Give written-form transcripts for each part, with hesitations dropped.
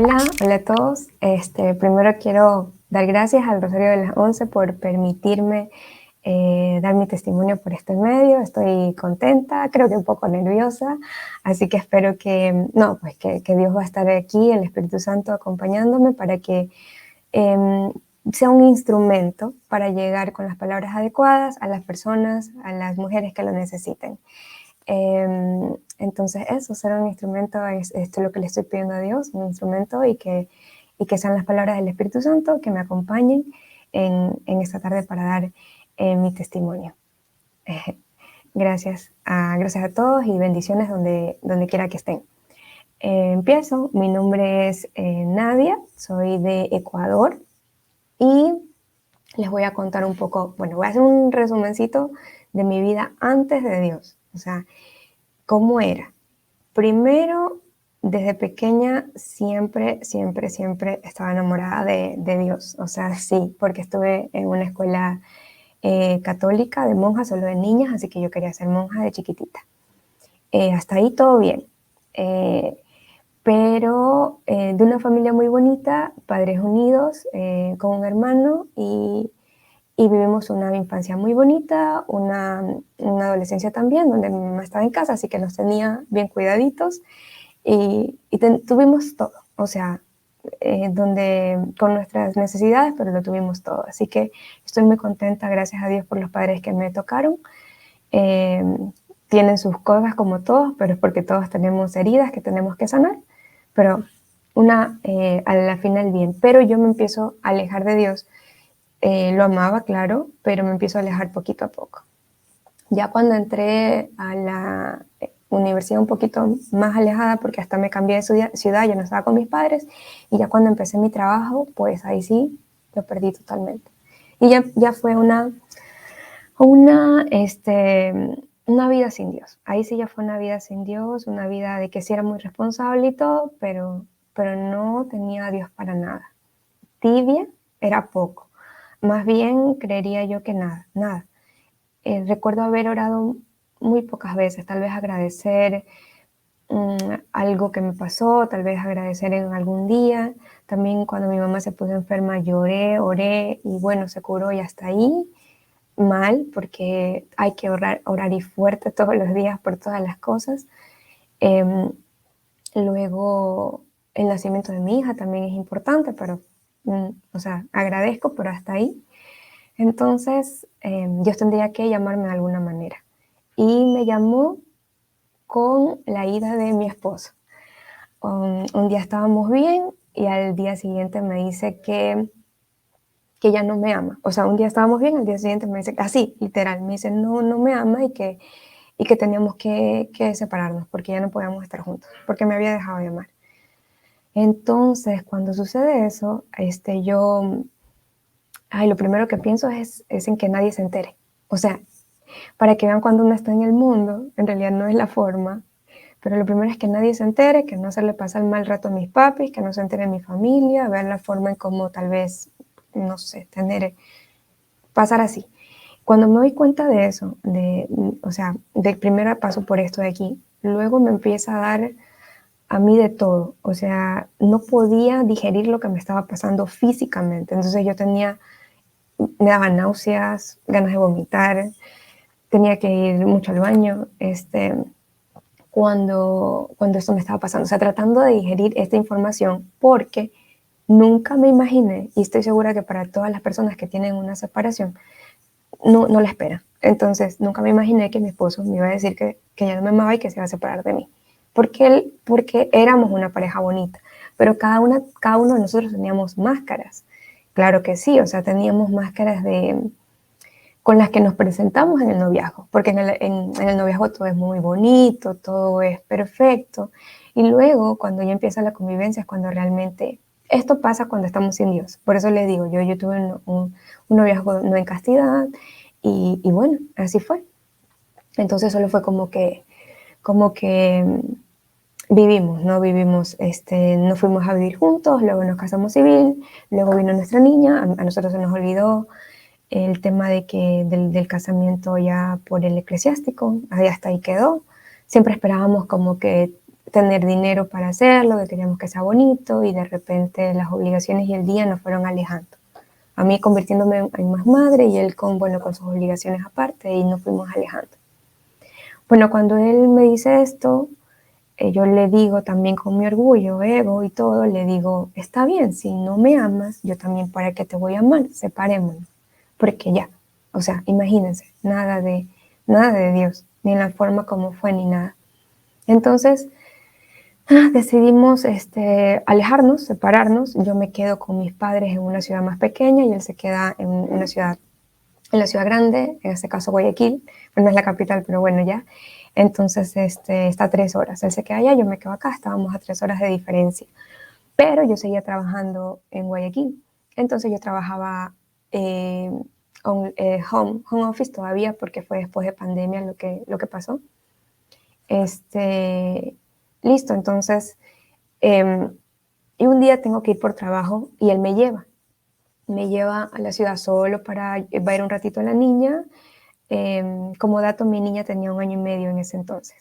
Hola a todos. Primero quiero dar gracias al Rosario de las 11 por permitirme dar mi testimonio por este medio. Estoy contenta, creo que un poco nerviosa, así que espero que Dios va a estar aquí, el Espíritu Santo acompañándome para que eh, sea un instrumento para llegar con las palabras adecuadas a las personas, a las mujeres que lo necesiten. Entonces eso, ser un instrumento es esto lo que le estoy pidiendo a Dios, un instrumento y que sean las palabras del Espíritu Santo que me acompañen en esta tarde para dar mi testimonio. Gracias a todos y bendiciones donde quiera que estén. Empiezo, mi nombre es Nadia, soy de Ecuador y les voy a contar un poco, voy a hacer un resumencito de mi vida antes de Dios, o sea, ¿cómo era? Primero, desde pequeña siempre estaba enamorada de Dios. O sea, sí, porque estuve en una escuela católica de monjas, solo de niñas, así que yo quería ser monja de chiquitita. Hasta ahí todo bien. Pero de una familia muy bonita, padres unidos, con un hermano y vivimos una infancia muy bonita, una adolescencia también, donde mi mamá estaba en casa, así que nos tenía bien cuidaditos y tuvimos todo, o sea, con nuestras necesidades, pero lo tuvimos todo. Así que estoy muy contenta, gracias a Dios por los padres que me tocaron. Eh, Tienen sus cosas como todos, pero es porque todos tenemos heridas que tenemos que sanar, pero a la final bien. Pero yo me empiezo a alejar de Dios. Lo amaba, claro, pero me empiezo a alejar poquito a poco. Ya cuando entré a la universidad un poquito más alejada, porque hasta me cambié de ciudad, ya no estaba con mis padres, y ya cuando empecé mi trabajo, pues ahí sí, lo perdí totalmente. Y ya fue una vida sin Dios. Ahí sí ya fue una vida sin Dios, una vida de que sí era muy responsable y todo, pero no tenía a Dios para nada. Tibia era poco. Más bien creería yo que nada. Recuerdo haber orado muy pocas veces, tal vez agradecer algo que me pasó, tal vez agradecer en algún día. También cuando mi mamá se puso enferma lloré, oré y bueno, se curó y hasta ahí mal, porque hay que orar y fuerte todos los días por todas las cosas. Luego el nacimiento de mi hija también es importante, pero o sea, agradezco, pero hasta ahí. Entonces, Dios tendría que llamarme de alguna manera. Y me llamó con la ida de mi esposo. Un día estábamos bien y al día siguiente me dice que ya no me ama. O sea, un día estábamos bien, al día siguiente me dice, así, literal, me dice no me ama y que teníamos que separarnos porque ya no podíamos estar juntos, porque me había dejado de amar. Entonces, cuando sucede eso, lo primero que pienso es en que nadie se entere. O sea, para que vean cuando uno está en el mundo, en realidad no es la forma, pero lo primero es que nadie se entere, que no hacerle pasar mal rato a mis papis, que no se entere mi familia, ver la forma en cómo tal vez, no sé, pasar así. Cuando me doy cuenta de eso, o sea, del primer paso por esto de aquí, luego me empieza a dar a mí de todo, o sea, no podía digerir lo que me estaba pasando físicamente, entonces me daban náuseas, ganas de vomitar, tenía que ir mucho al baño, cuando esto me estaba pasando, o sea, tratando de digerir esta información, porque nunca me imaginé, y estoy segura que para todas las personas que tienen una separación, no la esperan. Entonces, nunca me imaginé que mi esposo me iba a decir que ya no me amaba y que se iba a separar de mí, porque éramos una pareja bonita, pero cada uno de nosotros teníamos máscaras, claro que sí, o sea, teníamos máscaras con las que nos presentamos en el noviazgo, porque en el noviazgo todo es muy bonito, todo es perfecto, y luego cuando ya empieza la convivencia es cuando realmente, esto pasa cuando estamos sin Dios, por eso les digo, yo tuve un noviazgo no en castidad, y bueno, así fue. Entonces solo fue como que vivimos, ¿no? Nos fuimos a vivir juntos, luego nos casamos civil, luego vino nuestra niña, a nosotros se nos olvidó el tema del casamiento ya por el eclesiástico, ahí hasta ahí quedó. Siempre esperábamos como que tener dinero para hacerlo, que queríamos que sea bonito, y de repente las obligaciones y el día nos fueron alejando. A mí convirtiéndome en más madre y él con sus obligaciones aparte, y nos fuimos alejando. Bueno, cuando él me dice esto, yo le digo también con mi orgullo, ego y todo, le digo, está bien, si no me amas, yo también para qué te voy a amar, separémonos. Porque ya, o sea, imagínense, nada de Dios, ni en la forma como fue, ni nada. Entonces, decidimos alejarnos, separarnos. Yo me quedo con mis padres en una ciudad más pequeña y él se queda en la ciudad grande, en este caso Guayaquil, pues no es la capital, pero bueno, ya. Entonces está a 3 horas. Él se queda allá, yo me quedo acá, estábamos a 3 horas de diferencia. Pero yo seguía trabajando en Guayaquil. Entonces yo trabajaba home office todavía, porque fue después de pandemia lo que pasó. Listo, entonces, y un día tengo que ir por trabajo y él me lleva a la ciudad solo para ver un ratito a la niña. Como dato, mi niña tenía 1 año y medio en ese entonces.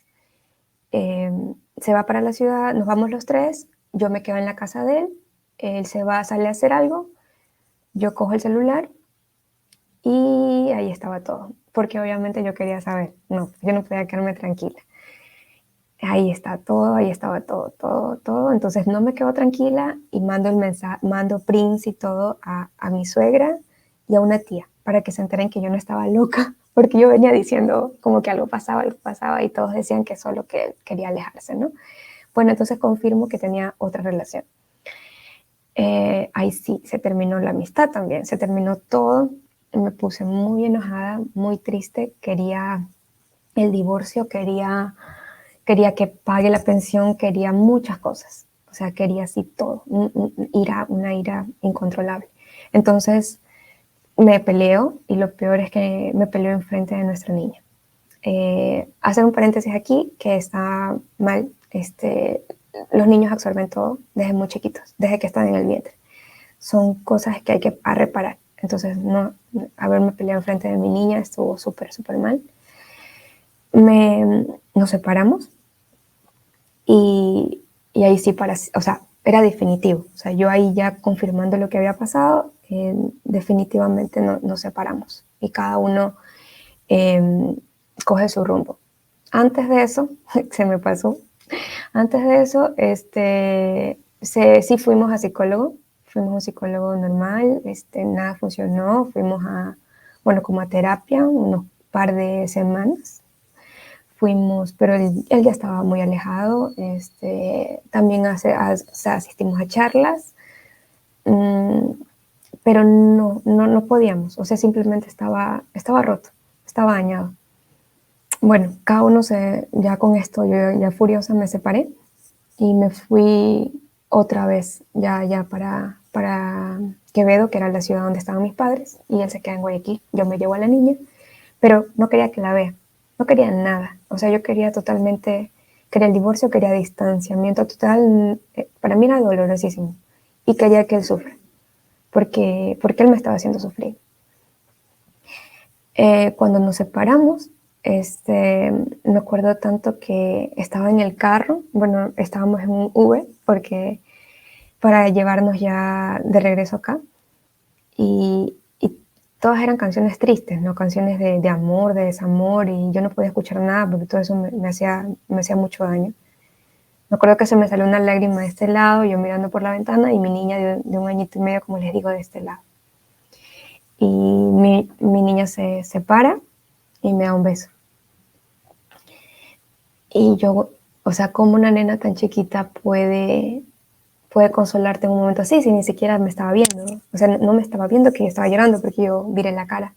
Se va para la ciudad, nos vamos los tres, yo me quedo en la casa de él sale a hacer algo, yo cojo el celular y ahí estaba todo, porque obviamente yo quería saber, yo no podía quedarme tranquila. Ahí está todo, ahí estaba todo. Entonces no me quedo tranquila y mando el mensaje, mando prints y todo a mi suegra y a una tía para que se enteren que yo no estaba loca, porque yo venía diciendo como que algo pasaba y todos decían que solo que él quería alejarse, ¿no? Bueno, entonces confirmo que tenía otra relación. Ahí sí, se terminó la amistad también, se terminó todo. Me puse muy enojada, muy triste, quería el divorcio, quería que pague la pensión, quería muchas cosas. O sea, quería así todo, una ira incontrolable. Entonces me peleo, y lo peor es que me peleo enfrente de nuestra niña. Hacer un paréntesis aquí, que está mal. Los niños absorben todo desde muy chiquitos, desde que están en el vientre. Son cosas que hay que reparar. Entonces, no, haberme peleado enfrente de mi niña estuvo súper, súper mal. Nos separamos. Y ahí sí, o sea, era definitivo. O sea, yo ahí ya confirmando lo que había pasado, definitivamente nos separamos. Y cada uno coge su rumbo. Antes de eso, se me pasó. Antes de eso, sí fuimos a psicólogo. Fuimos a un psicólogo normal, nada funcionó. Fuimos como a terapia, unos par de semanas. Fuimos, pero él ya estaba muy alejado. También asistimos a charlas, pero no podíamos. O sea, simplemente estaba roto, estaba dañado. Bueno, cada uno ya con esto, yo ya furiosa me separé y me fui otra vez ya para Quevedo, que era la ciudad donde estaban mis padres, y él se queda en Guayaquil. Yo me llevo a la niña, pero no quería que la vea. No quería nada. O sea, yo quería el divorcio, quería distanciamiento total. Para mí era dolorosísimo. Y quería que él sufra. Porque él me estaba haciendo sufrir. Cuando nos separamos, me acuerdo tanto que estaba en el carro. Bueno, estábamos en un Uber, porque para llevarnos ya de regreso acá. Y todas eran canciones tristes, ¿no? Canciones de amor, de desamor, y yo no podía escuchar nada porque todo eso me hacía mucho daño. Me acuerdo que se me salió una lágrima de este lado, yo mirando por la ventana, y mi niña de 1 añito y medio, como les digo, de este lado. Y mi niña se para y me da un beso. Y yo, o sea, ¿cómo una nena tan chiquita puede consolarte en un momento así, si ni siquiera me estaba viendo, ¿no? O sea, no me estaba viendo que yo estaba llorando, porque yo viré la cara.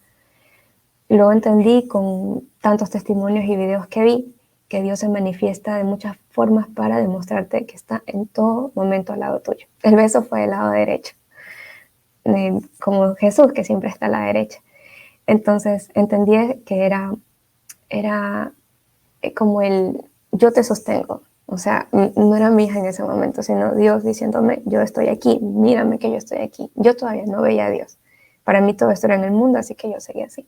Luego entendí, con tantos testimonios y videos que vi, que Dios se manifiesta de muchas formas para demostrarte que está en todo momento al lado tuyo. El beso fue del lado derecho, como Jesús, que siempre está a la derecha. Entonces entendí que era como yo te sostengo. O sea, no era mi hija en ese momento, sino Dios diciéndome, yo estoy aquí, mírame que yo estoy aquí. Yo todavía no veía a Dios. Para mí todo esto era en el mundo, así que yo seguía así.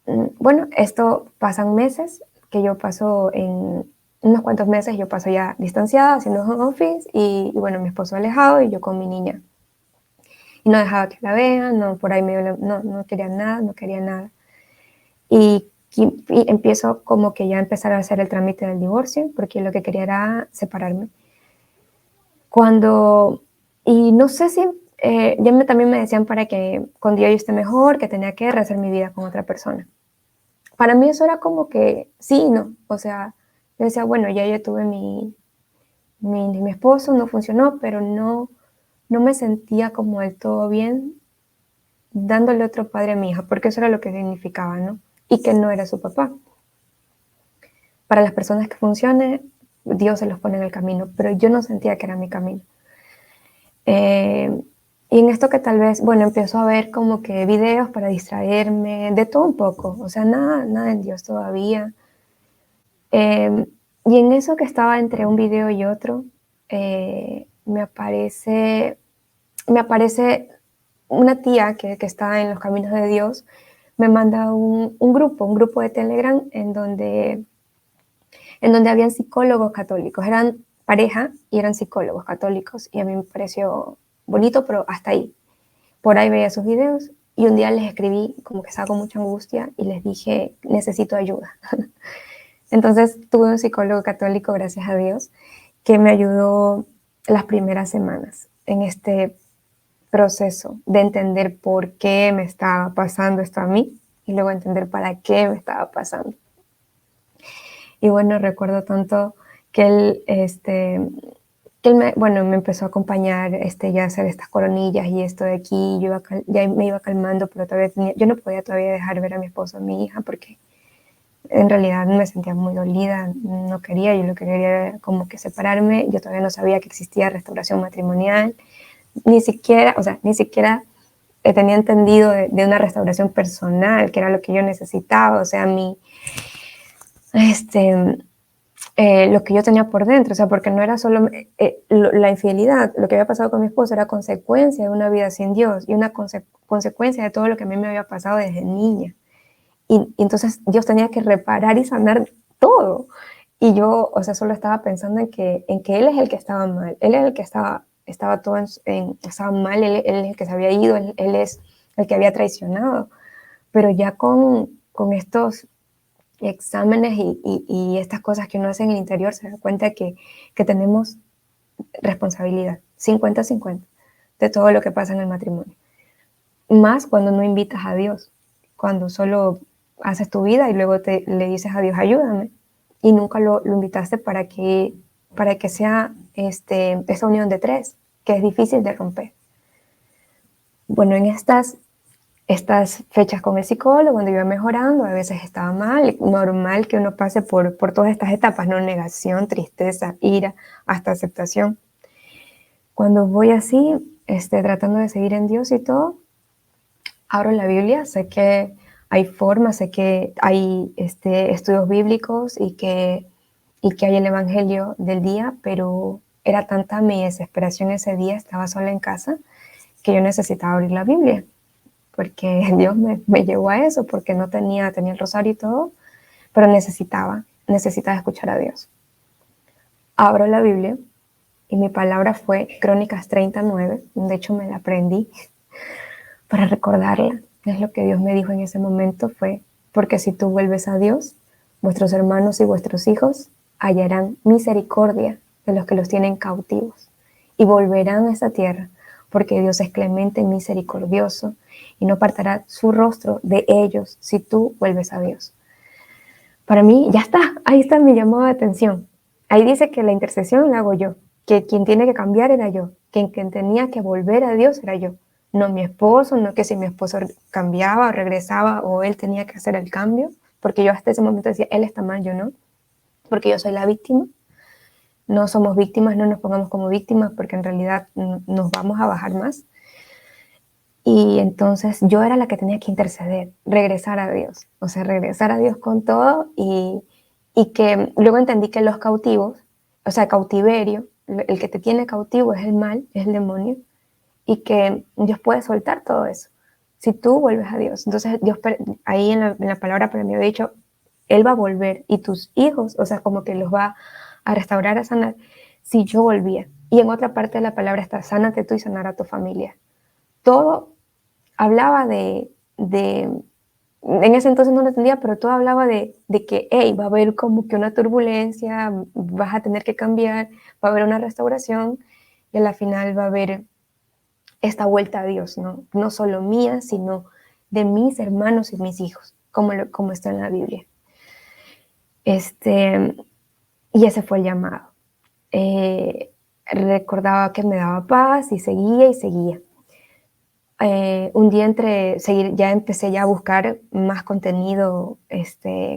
Bueno, esto pasan meses que yo paso en unos cuantos meses yo paso ya distanciada, haciendo home office, y bueno, mi esposo alejado y yo con mi niña. Y no dejaba que la vean, no, por ahí no quería nada, no quería nada. Y empiezo como que ya a empezar a hacer el trámite del divorcio, porque lo que quería era separarme. Y no sé si, también me decían para que cuando yo esté mejor, que tenía que rehacer mi vida con otra persona. Para mí eso era como que sí y no, o sea, yo decía, bueno, ya yo tuve mi esposo, no funcionó, pero no me sentía como del todo bien dándole otro padre a mi hija, porque eso era lo que significaba, ¿no? Y que no era su papá. Para las personas que funcione, Dios se los pone en el camino, pero yo no sentía que era mi camino. Y en esto que tal vez, bueno, empiezo a ver como que videos para distraerme, de todo un poco, o sea, nada en Dios todavía. Y en eso que estaba entre un video y otro, me aparece una tía que está en los caminos de Dios, me manda un grupo de Telegram en donde habían psicólogos católicos, eran pareja y eran psicólogos católicos, y a mí me pareció bonito, pero hasta ahí. Por ahí veía sus videos y un día les escribí como que estaba con mucha angustia y les dije, necesito ayuda. Entonces tuve un psicólogo católico, gracias a Dios, que me ayudó las primeras semanas en este proceso de entender por qué me estaba pasando esto a mí y luego entender para qué me estaba pasando. Y bueno, recuerdo tanto que me empezó a acompañar ya a hacer estas coronillas y esto de aquí, ya me iba calmando, pero yo no podía todavía dejar ver a mi esposo, a mi hija, porque en realidad me sentía muy dolida, no quería, yo lo que quería era como que separarme, yo todavía no sabía que existía restauración matrimonial, ni siquiera tenía entendido de una restauración personal, que era lo que yo necesitaba, o sea, lo que yo tenía por dentro, o sea, porque no era solo la infidelidad, lo que había pasado con mi esposo era consecuencia de una vida sin Dios y una consecuencia de todo lo que a mí me había pasado desde niña. Y entonces Dios tenía que reparar y sanar todo. Y yo, o sea, solo estaba pensando en que Él es el que estaba mal, Él es el que estaba todo estaba mal, él es el que se había ido, él es el que había traicionado. Pero ya con estos exámenes y estas cosas que uno hace en el interior, se da cuenta que tenemos responsabilidad, 50-50, de todo lo que pasa en el matrimonio. Más cuando no invitas a Dios, cuando solo haces tu vida y luego le dices a Dios, ayúdame, y nunca lo invitaste para que sea esta unión de tres, que es difícil de romper. Bueno, en estas fechas con el psicólogo, cuando iba mejorando, a veces estaba mal, normal que uno pase por todas estas etapas, ¿no? Negación, tristeza, ira, hasta aceptación. Cuando voy así, tratando de seguir en Dios y todo, abro la Biblia, sé que hay formas, sé que hay estudios bíblicos y que hay el Evangelio del día, pero era tanta mi desesperación ese día, estaba sola en casa, que yo necesitaba abrir la Biblia, porque Dios me llevó a eso, porque no tenía el rosario y todo, pero necesitaba escuchar a Dios. Abro la Biblia y mi palabra fue Crónicas 39, de hecho me la aprendí para recordarla. Es lo que Dios me dijo en ese momento, fue, porque si tú vuelves a Dios, vuestros hermanos y vuestros hijos hallarán misericordia de los que los tienen cautivos y volverán a esta tierra, porque Dios es clemente y misericordioso y no apartará su rostro de ellos si tú vuelves a Dios. Para mí, ya está, ahí está mi llamado de atención. Ahí dice que la intercesión la hago yo, que quien tiene que cambiar era yo, que quien tenía que volver a Dios era yo, no mi esposo, no que si mi esposo cambiaba o regresaba o él tenía que hacer el cambio, porque yo hasta ese momento decía, él está mal, yo no, porque yo soy la víctima. No somos víctimas, no nos pongamos como víctimas, porque en realidad nos vamos a bajar más. Y entonces yo era la que tenía que interceder, regresar a Dios, o sea, regresar a Dios con todo, y que luego entendí que los cautivos, o sea, cautiverio, el que te tiene cautivo es el mal, es el demonio, y que Dios puede soltar todo eso si tú vuelves a Dios. Entonces Dios ahí en la palabra para mí había dicho, Él va a volver y tus hijos, o sea, como que los va a restaurar, a sanar, si yo volvía. Y en otra parte de la palabra está, sánate tú y sanar a tu familia. Todo hablaba en ese entonces no lo entendía, pero todo hablaba de que, hey, va a haber como que una turbulencia, vas a tener que cambiar, va a haber una restauración y a la final va a haber esta vuelta a Dios, ¿no? No solo mía, sino de mis hermanos y mis hijos, como está en la Biblia. Y ese fue el llamado. Recordaba que me daba paz y seguía y seguía. Un día ya empecé ya a buscar más contenido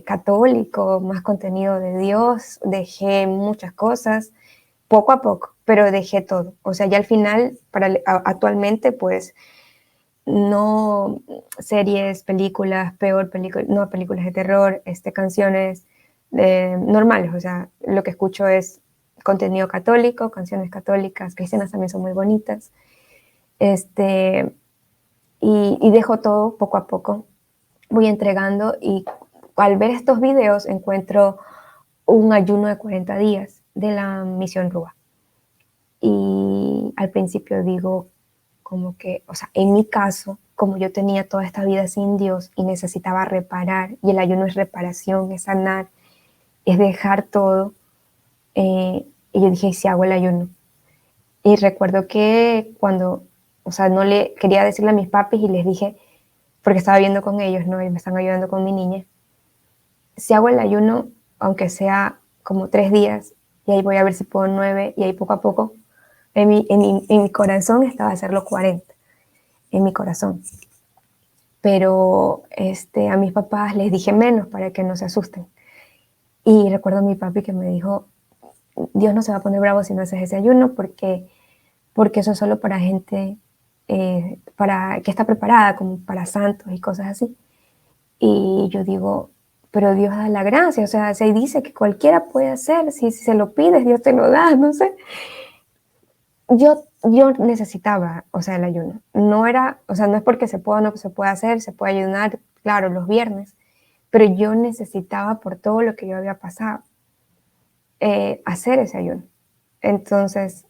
católico, más contenido de Dios, dejé muchas cosas, poco a poco, pero dejé todo. O sea, ya al final, actualmente, pues, no series, películas, no películas de terror, canciones normales, o sea, lo que escucho es contenido católico, canciones católicas, cristianas también son muy bonitas, y dejo todo poco a poco, voy entregando y al ver estos videos encuentro un ayuno de 40 días de la Misión Rúa. Y al principio digo como que, o sea, en mi caso, como yo tenía toda esta vida sin Dios y necesitaba reparar, y el ayuno es reparación, es sanar, es dejar todo, y yo dije, si hago el ayuno. Y recuerdo que cuando, o sea, no le quería decirle a mis papis y les dije, porque estaba viendo con ellos, ¿no? Y me están ayudando con mi niña. Si hago el ayuno, aunque sea como 3 días, y ahí voy a ver si puedo 9, y ahí poco a poco, en mi corazón estaba hacerlo 40, en mi corazón. Pero a mis papás les dije menos para que no se asusten. Y recuerdo a mi papi que me dijo, Dios no se va a poner bravo si no haces ese ayuno, porque eso es solo para gente para que está preparada, como para santos y cosas así. Y yo digo, pero Dios da la gracia, o sea, se dice que cualquiera puede hacer, si se lo pides, Dios te lo da, no sé. Yo necesitaba, o sea, el ayuno. No era, o sea, no es porque se pueda o no se puede hacer, se puede ayunar, claro, los viernes, pero yo necesitaba por todo lo que yo había pasado, hacer ese ayuno. Entonces,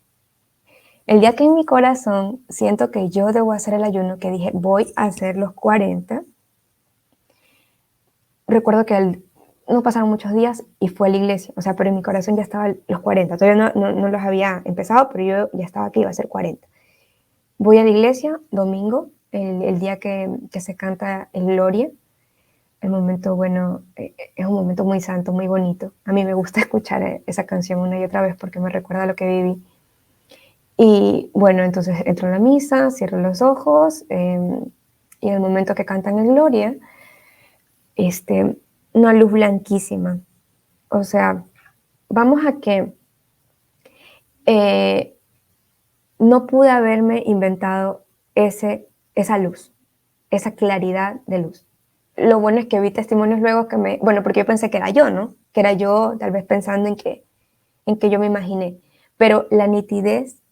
el día que en mi corazón siento que yo debo hacer el ayuno, que dije, voy a hacer los 40, recuerdo que no pasaron muchos días y fue a la iglesia, o sea, pero en mi corazón ya estaban los 40, todavía no los había empezado, pero yo ya estaba que iba a ser 40. Voy a la iglesia, domingo, el día que se canta el Gloria, el momento, bueno, es un momento muy santo, muy bonito. A mí me gusta escuchar esa canción una y otra vez porque me recuerda lo que viví. Y bueno, entonces entro a la misa, cierro los ojos, y en el momento que cantan el Gloria, una luz blanquísima. O sea, vamos a que no pude haberme inventado esa luz, esa claridad de luz. Lo bueno es que vi testimonios luego bueno, porque yo pensé que era yo, ¿no? Que era yo tal vez pensando en que yo me imaginé. Pero la nitidez,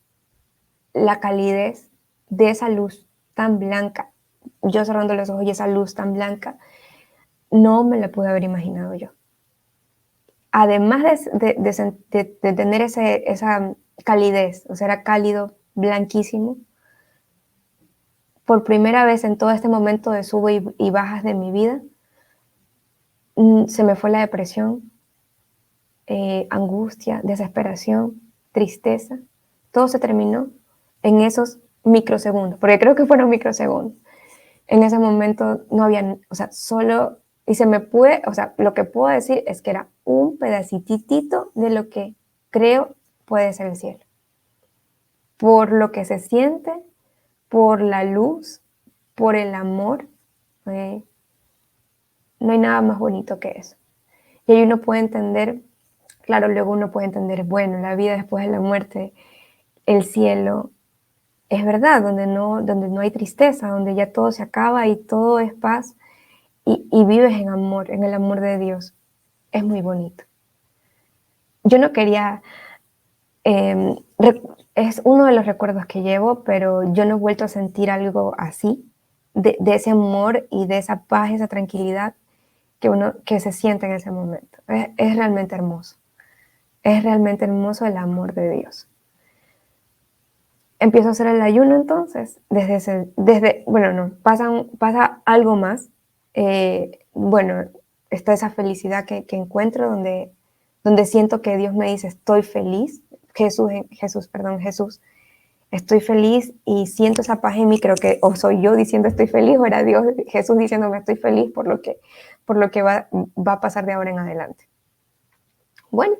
la calidez de esa luz tan blanca, yo cerrando los ojos y esa luz tan blanca, no me la pude haber imaginado yo. Además de tener esa calidez, o sea, era cálido, blanquísimo, por primera vez en todo este momento de sube y bajas de mi vida, se me fue la depresión, angustia, desesperación, tristeza, todo se terminó en esos microsegundos, porque creo que fueron microsegundos. En ese momento no había, o sea, solo, y o sea, lo que puedo decir es que era un pedacitito de lo que creo puede ser el cielo. Por lo que se siente, por la luz, por el amor, no hay nada más bonito que eso. Y ahí uno puede entender, claro, luego uno puede entender, bueno, la vida después de la muerte, el cielo, es verdad, donde no hay tristeza, donde ya todo se acaba y todo es paz y vives en amor, en el amor de Dios. Es muy bonito. Yo no quería, es uno de los recuerdos que llevo, pero yo no he vuelto a sentir algo así, de ese amor y de esa paz, esa tranquilidad, que se siente en ese momento. Es realmente hermoso. Es realmente hermoso el amor de Dios. Empiezo a hacer el ayuno entonces, bueno, no, pasa algo más. Bueno, está esa felicidad que encuentro donde siento que Dios me dice, estoy feliz, Jesús, estoy feliz y siento esa paz en mí, creo que o soy yo diciendo estoy feliz o era Dios, Jesús diciéndome estoy feliz por lo que va a pasar de ahora en adelante. Bueno,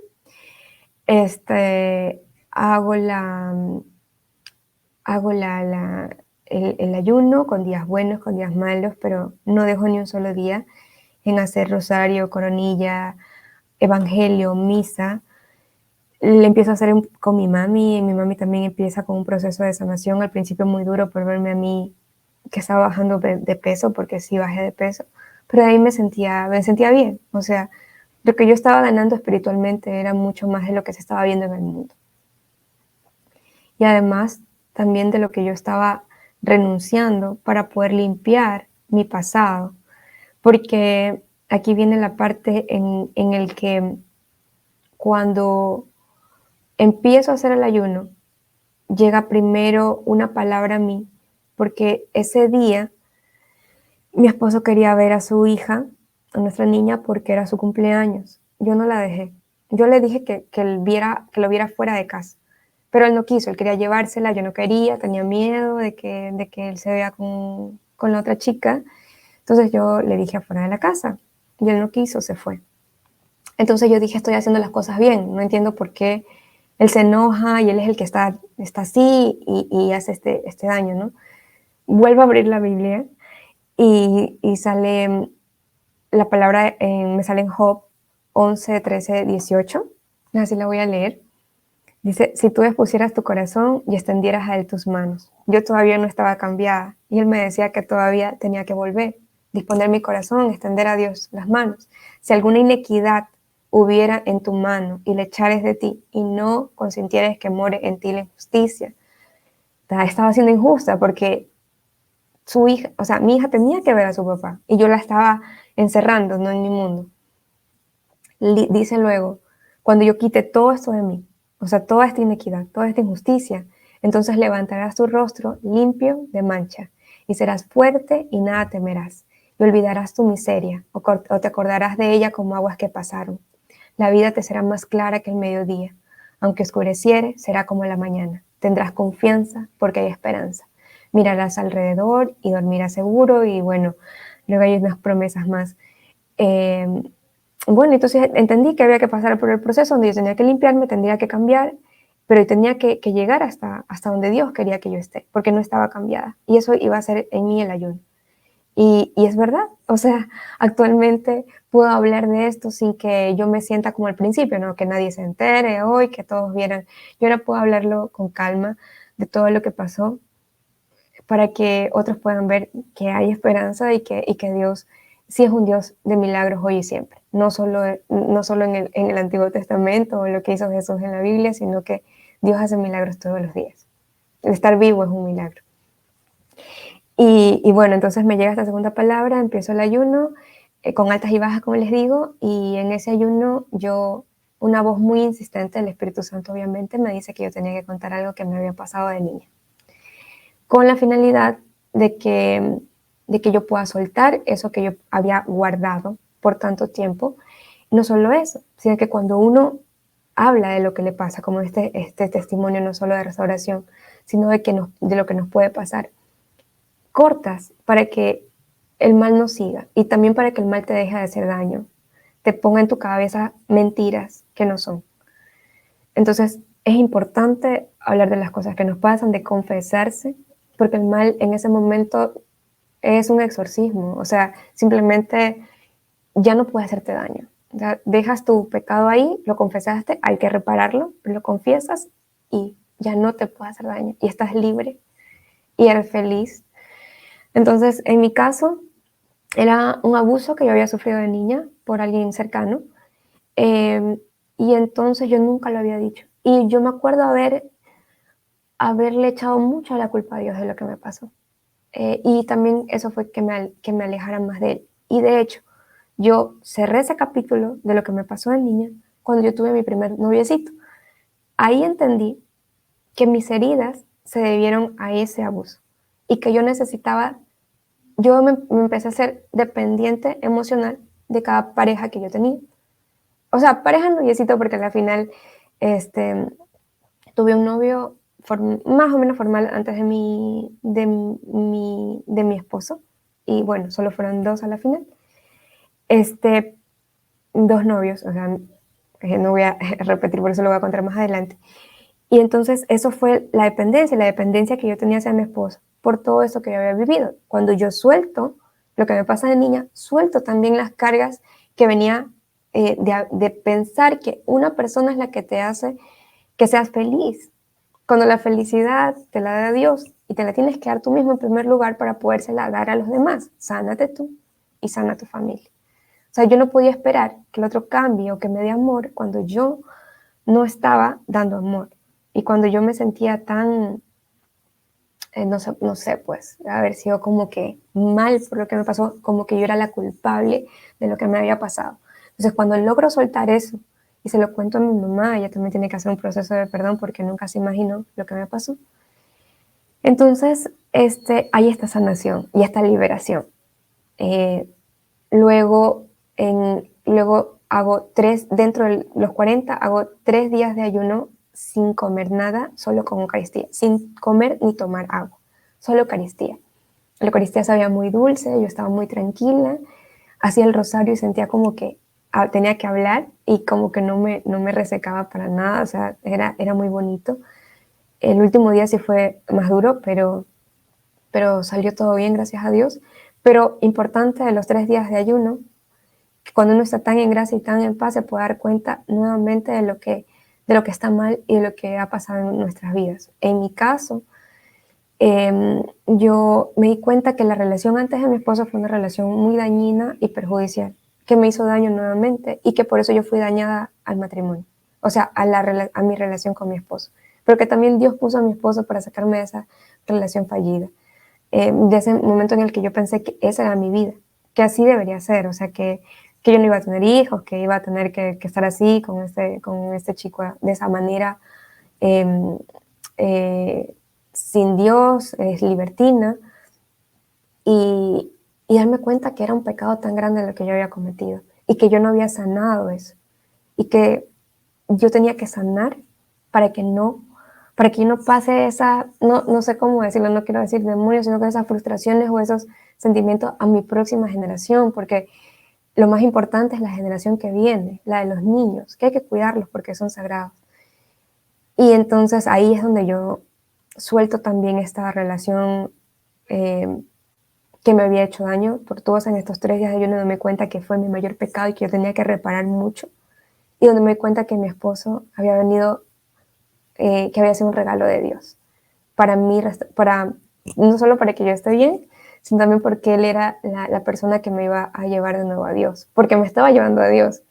hago el ayuno con días buenos, con días malos, pero no dejo ni un solo día en hacer rosario, coronilla, evangelio, misa. Le empiezo a hacer con mi mami, y mi mami también empieza con un proceso de sanación, al principio muy duro por verme a mí que estaba bajando de peso, porque sí bajé de peso, pero de ahí me sentía bien, o sea, lo que yo estaba ganando espiritualmente era mucho más de lo que se estaba viendo en el mundo. Y además también de lo que yo estaba renunciando para poder limpiar mi pasado, porque aquí viene la parte en el que cuando empiezo a hacer el ayuno, llega primero una palabra a mí, porque ese día mi esposo quería ver a su hija, a nuestra niña, porque era su cumpleaños. Yo no la dejé. Yo le dije que lo viera fuera de casa, pero él no quiso, él quería llevársela, yo no quería, tenía miedo de que él se vea con la otra chica. Entonces yo le dije afuera de la casa y él no quiso, se fue. Entonces yo dije, estoy haciendo las cosas bien, no entiendo por qué él se enoja y él es el que está así y hace este daño, ¿no? Vuelvo a abrir la Biblia y sale la palabra, me sale en Job 11, 13, 18, así la voy a leer. Dice, si tú expusieras tu corazón y extendieras a él tus manos. Yo todavía no estaba cambiada y él me decía que todavía tenía que volver, disponer mi corazón, extender a Dios las manos. Si alguna inequidad hubiera en tu mano y le echares de ti y no consintieres que more en ti la injusticia. Estaba siendo injusta porque su hija, o sea, mi hija tenía que ver a su papá y yo la estaba encerrando, no en mi mundo. Dice luego, cuando yo quite todo esto de mí, o sea, toda esta inequidad, toda esta injusticia, entonces levantarás tu rostro limpio de mancha y serás fuerte y nada temerás y olvidarás tu miseria o te acordarás de ella como aguas que pasaron. La vida te será más clara que el mediodía. Aunque oscureciere, será como la mañana. Tendrás confianza porque hay esperanza. Mirarás alrededor y dormirás seguro y bueno, luego hay unas promesas más. Bueno, entonces entendí que había que pasar por el proceso donde yo tenía que limpiarme, tendría que cambiar, pero tenía que llegar hasta donde Dios quería que yo esté, porque no estaba cambiada. Y eso iba a ser en mí el ayuno. Y es verdad, o sea, actualmente puedo hablar de esto sin que yo me sienta como al principio, ¿no? Que nadie se entere hoy, que todos vieran. Yo ahora puedo hablarlo con calma de todo lo que pasó para que otros puedan ver que hay esperanza y que Dios sí es un Dios de milagros hoy y siempre. No solo en el Antiguo Testamento o lo que hizo Jesús en la Biblia, sino que Dios hace milagros todos los días. El estar vivo es un milagro. Y bueno, entonces me llega esta segunda palabra, empiezo el ayuno, con altas y bajas, como les digo, y en ese ayuno una voz muy insistente del Espíritu Santo, obviamente, me dice que yo tenía que contar algo que me había pasado de niña, con la finalidad de que yo pueda soltar eso que yo había guardado por tanto tiempo. No solo eso, sino que cuando uno habla de lo que le pasa, como este testimonio no solo de restauración, sino de lo que nos puede pasar, cortas para que el mal no siga y también para que el mal te deje de hacer daño, te ponga en tu cabeza mentiras que no son. Entonces es importante hablar de las cosas que nos pasan, de confesarse, porque el mal en ese momento es un exorcismo, o sea, simplemente ya no puede hacerte daño. Ya dejas tu pecado ahí, lo confesaste, hay que repararlo, lo confiesas y ya no te puede hacer daño y estás libre y eres feliz. Entonces, en mi caso, era un abuso que yo había sufrido de niña por alguien cercano, y entonces yo nunca lo había dicho. Y yo me acuerdo haberle echado mucho la culpa a Dios de lo que me pasó. Y también eso fue que me alejara más de él. Y de hecho, yo cerré ese capítulo de lo que me pasó de niña cuando yo tuve mi primer noviecito. Ahí entendí que mis heridas se debieron a ese abuso y que yo necesitaba, me empecé a ser dependiente emocional de cada pareja que yo tenía. O sea, pareja noviecito porque al final tuve un novio más o menos formal antes de mi esposo y bueno, solo fueron 2 a la final. Este, 2 novios, o sea, no voy a repetir, por eso lo voy a contar más adelante. Y entonces eso fue la dependencia que yo tenía hacia mi esposo por todo eso que yo había vivido. Cuando yo suelto lo que me pasa de niña, suelto también las cargas que venía de pensar que una persona es la que te hace que seas feliz. Cuando la felicidad te la da Dios y te la tienes que dar tú mismo en primer lugar para podérsela dar a los demás. Sánate tú y sana a tu familia. O sea, yo no podía esperar que el otro cambie o que me dé amor cuando yo no estaba dando amor. Y cuando yo me sentía tan, no sé, pues, haber sido como que mal por lo que me pasó, como que yo era la culpable de lo que me había pasado. Entonces, cuando logro soltar eso y se lo cuento a mi mamá, ella también tiene que hacer un proceso de perdón porque nunca se imaginó lo que me pasó. Entonces, hay esta sanación y esta liberación. Eh, luego, luego hago dentro de los 40, hago 3 días de ayuno sin comer nada, solo con Eucaristía, sin comer ni tomar agua, solo Eucaristía. La Eucaristía sabía muy dulce, yo estaba muy tranquila, hacía el rosario y sentía como que tenía que hablar y como que no me resecaba para nada, o sea, era muy bonito. El último día sí fue más duro, pero salió todo bien, gracias a Dios. Pero importante de los 3 días de ayuno, que cuando uno está tan en gracia y tan en paz, se puede dar cuenta nuevamente de lo que está mal y de lo que ha pasado en nuestras vidas. En mi caso, yo me di cuenta que la relación antes de mi esposo fue una relación muy dañina y perjudicial, que me hizo daño nuevamente y que por eso yo fui dañada al matrimonio, o sea, a mi relación con mi esposo, pero que también Dios puso a mi esposo para sacarme de esa relación fallida, de ese momento en el que yo pensé que esa era mi vida, que así debería ser, o sea, que yo no iba a tener hijos, que iba a tener que estar así con este chico de esa manera, eh, eh, sin Dios, es libertina, y, y darme cuenta que era un pecado tan grande lo que yo había cometido y que yo no había sanado eso y que yo tenía que sanar para que no, para que yo no pase no sé cómo decirlo, no quiero decir demonios, sino que esas frustraciones o esos sentimientos a mi próxima generación, porque lo más importante es la generación que viene, la de los niños, que hay que cuidarlos porque son sagrados. Y entonces ahí es donde yo suelto también esta relación eh, que me había hecho daño. Por todos en estos 3 días de ayuno me di cuenta que fue mi mayor pecado y que yo tenía que reparar mucho. Y donde me di cuenta que mi esposo había venido, que había sido un regalo de Dios. Para mí, no solo para que yo esté bien, sino también porque él era la persona que me iba a llevar de nuevo a Dios. Porque me estaba llevando a Dios.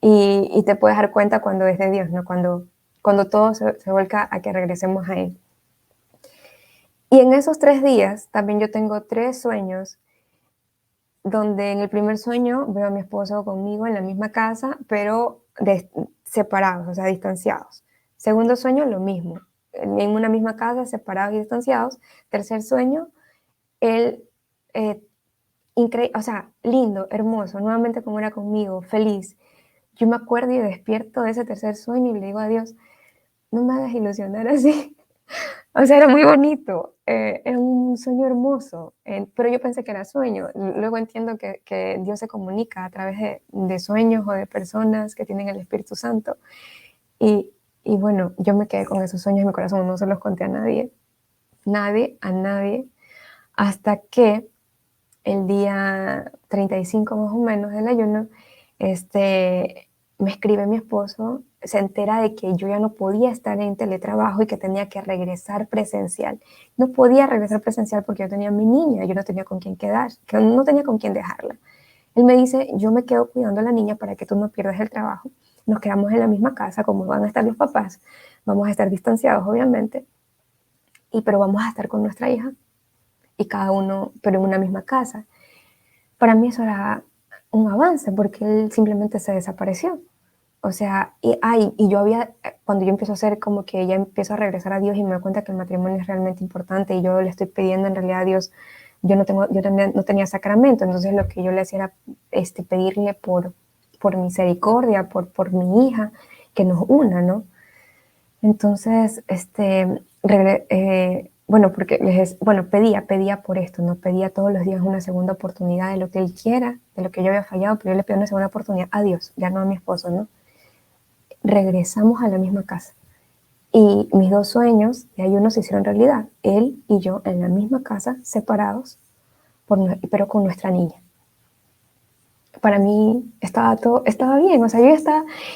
Y te puedes dar cuenta cuando es de Dios, ¿no? Cuando todo se vuelca a que regresemos a Él. Y en esos 3 días también yo tengo 3 sueños, donde en el primer sueño veo a mi esposo conmigo en la misma casa, pero separados, o sea, distanciados. Segundo sueño, lo mismo, en una misma casa, separados y distanciados. Tercer sueño, él, eh, o sea, lindo, hermoso, nuevamente como era conmigo, feliz. Yo me acuerdo y despierto de ese tercer sueño y le digo a Dios, no me hagas ilusionar así. O sea, era muy bonito, era un sueño hermoso, pero yo pensé que era sueño. Luego entiendo que Dios se comunica a través de sueños o de personas que tienen el Espíritu Santo. Y, y bueno, yo me quedé con esos sueños en mi corazón, no se los conté a nadie, a nadie, hasta que el día 35 más o menos del ayuno, me escribe mi esposo, se entera de que yo ya no podía estar en teletrabajo y que tenía que regresar presencial. No podía regresar presencial porque yo tenía a mi niña, yo no tenía con quién quedar, que no tenía con quién dejarla. Él me dice, yo me quedo cuidando a la niña para que tú no pierdas el trabajo. Nos quedamos en la misma casa, como van a estar los papás, vamos a estar distanciados obviamente, pero vamos a estar con nuestra hija y cada uno, pero en una misma casa. Para mí eso era un avance, porque él simplemente se desapareció. O sea, y yo cuando yo empiezo a hacer como que ya empiezo a regresar a Dios y me doy cuenta que el matrimonio es realmente importante y yo le estoy pidiendo en realidad a Dios, yo también no tenía sacramento, entonces lo que yo le hacía era pedirle por misericordia, por mi hija, que nos una, ¿no? Entonces, bueno, pedía por esto, ¿no? Pedía todos los días una segunda oportunidad de lo que él quiera, de lo que yo había fallado, pero yo le pedí una segunda oportunidad a Dios, ya no a mi esposo, ¿no? Regresamos a la misma casa. Y mis 2 sueños de ayuno se hicieron realidad. Él y yo en la misma casa, separados, pero con nuestra niña. Para mí estaba bien, o sea, yo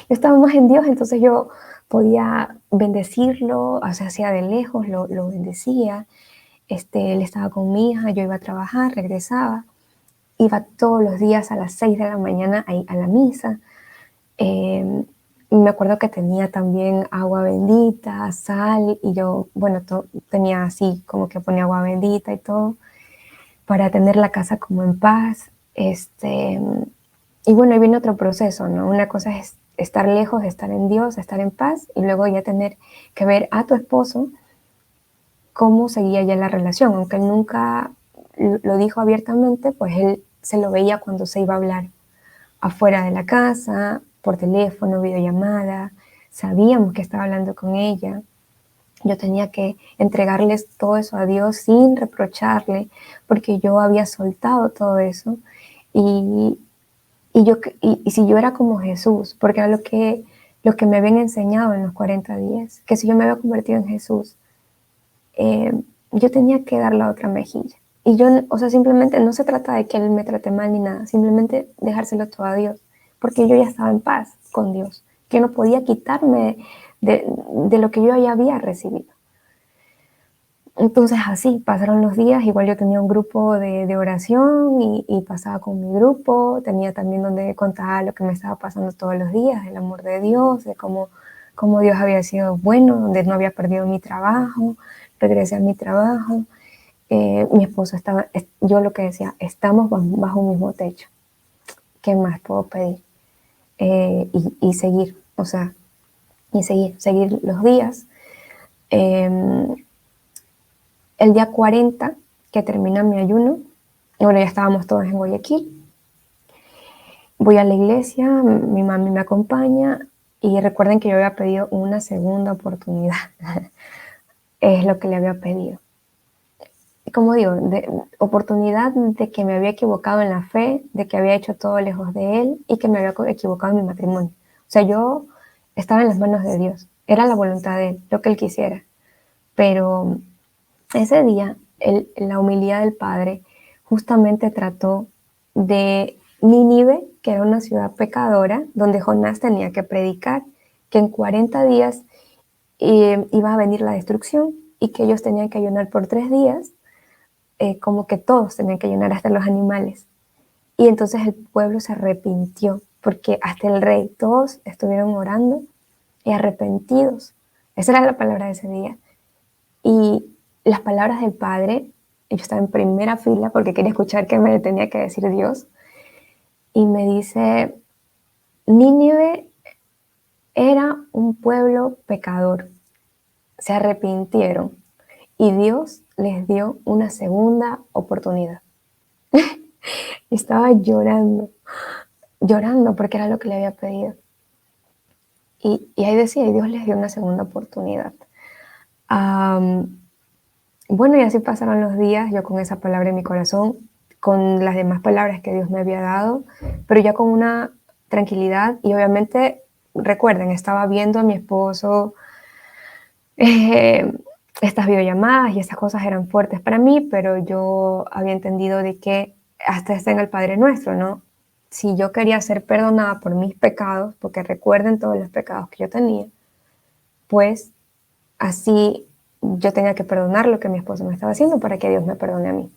estaba más en Dios, entonces yo podía bendecirlo, o sea, hacia de lejos lo bendecía. Él estaba con mi hija, yo iba a trabajar, regresaba, iba todos los días a las 6 de la mañana a la misa. Me acuerdo que tenía también agua bendita, sal, y yo, bueno, tenía así como que ponía agua bendita y todo, para tener la casa como en paz. Y bueno, ahí viene otro proceso, ¿no? Una cosa es estar lejos, estar en Dios, estar en paz, y luego ya tener que ver a tu esposo cómo seguía ya la relación, aunque él nunca lo dijo abiertamente, pues él se lo veía cuando se iba a hablar afuera de la casa, por teléfono, videollamada, sabíamos que estaba hablando con ella. Yo tenía que entregarles todo eso a Dios sin reprocharle, porque yo había soltado todo eso. Y, y si yo era como Jesús, porque era lo que me habían enseñado en los 40 días, que si yo me había convertido en Jesús, yo tenía que dar la otra mejilla. Y yo, o sea, simplemente no se trata de que él me trate mal ni nada, simplemente dejárselo todo a Dios, porque yo ya estaba en paz con Dios, que no podía quitarme de lo que yo ya había recibido. Entonces así pasaron los días, igual yo tenía un grupo de oración y pasaba con mi grupo, tenía también donde contaba lo que me estaba pasando todos los días, del amor de Dios, de cómo Dios había sido bueno, donde no había perdido mi trabajo, regresé a mi trabajo, mi esposo estaba, yo lo que decía, estamos bajo un mismo techo, ¿qué más puedo pedir? Y seguir, o sea, y seguir los días. El día 40, que termina mi ayuno, bueno, ya estábamos todos en Guayaquil, voy a la iglesia, mi mami me acompaña y recuerden que yo había pedido una segunda oportunidad, es lo que le había pedido. Como digo, oportunidad de que me había equivocado en la fe, de que había hecho todo lejos de él y que me había equivocado en mi matrimonio. O sea, yo estaba en las manos de Dios, era la voluntad de él, lo que él quisiera. Pero ese día, la humildad del Padre justamente trató de Nínive, que era una ciudad pecadora, donde Jonás tenía que predicar, que en 40 días iba a venir la destrucción y que ellos tenían que ayunar por 3 días, como que todos tenían que ayunar, hasta los animales. Y entonces el pueblo se arrepintió, porque hasta el rey, todos estuvieron orando y arrepentidos. Esa era la palabra de ese día. Y las palabras del Padre, yo estaba en primera fila porque quería escuchar qué me tenía que decir Dios, y me dice, Nínive era un pueblo pecador, se arrepintieron y Dios les dio una segunda oportunidad. Estaba llorando porque era lo que le había pedido. Y ahí decía, y Dios les dio una segunda oportunidad. Bueno, y así pasaron los días, yo con esa palabra en mi corazón, con las demás palabras que Dios me había dado, pero ya con una tranquilidad. Y obviamente, recuerden, estaba viendo a mi esposo, eh, estas videollamadas y esas cosas eran fuertes para mí, pero yo había entendido de que hasta está en el Padre Nuestro, ¿no? Si yo quería ser perdonada por mis pecados, porque recuerden todos los pecados que yo tenía, pues así yo tenía que perdonar lo que mi esposo me estaba haciendo para que Dios me perdone a mí.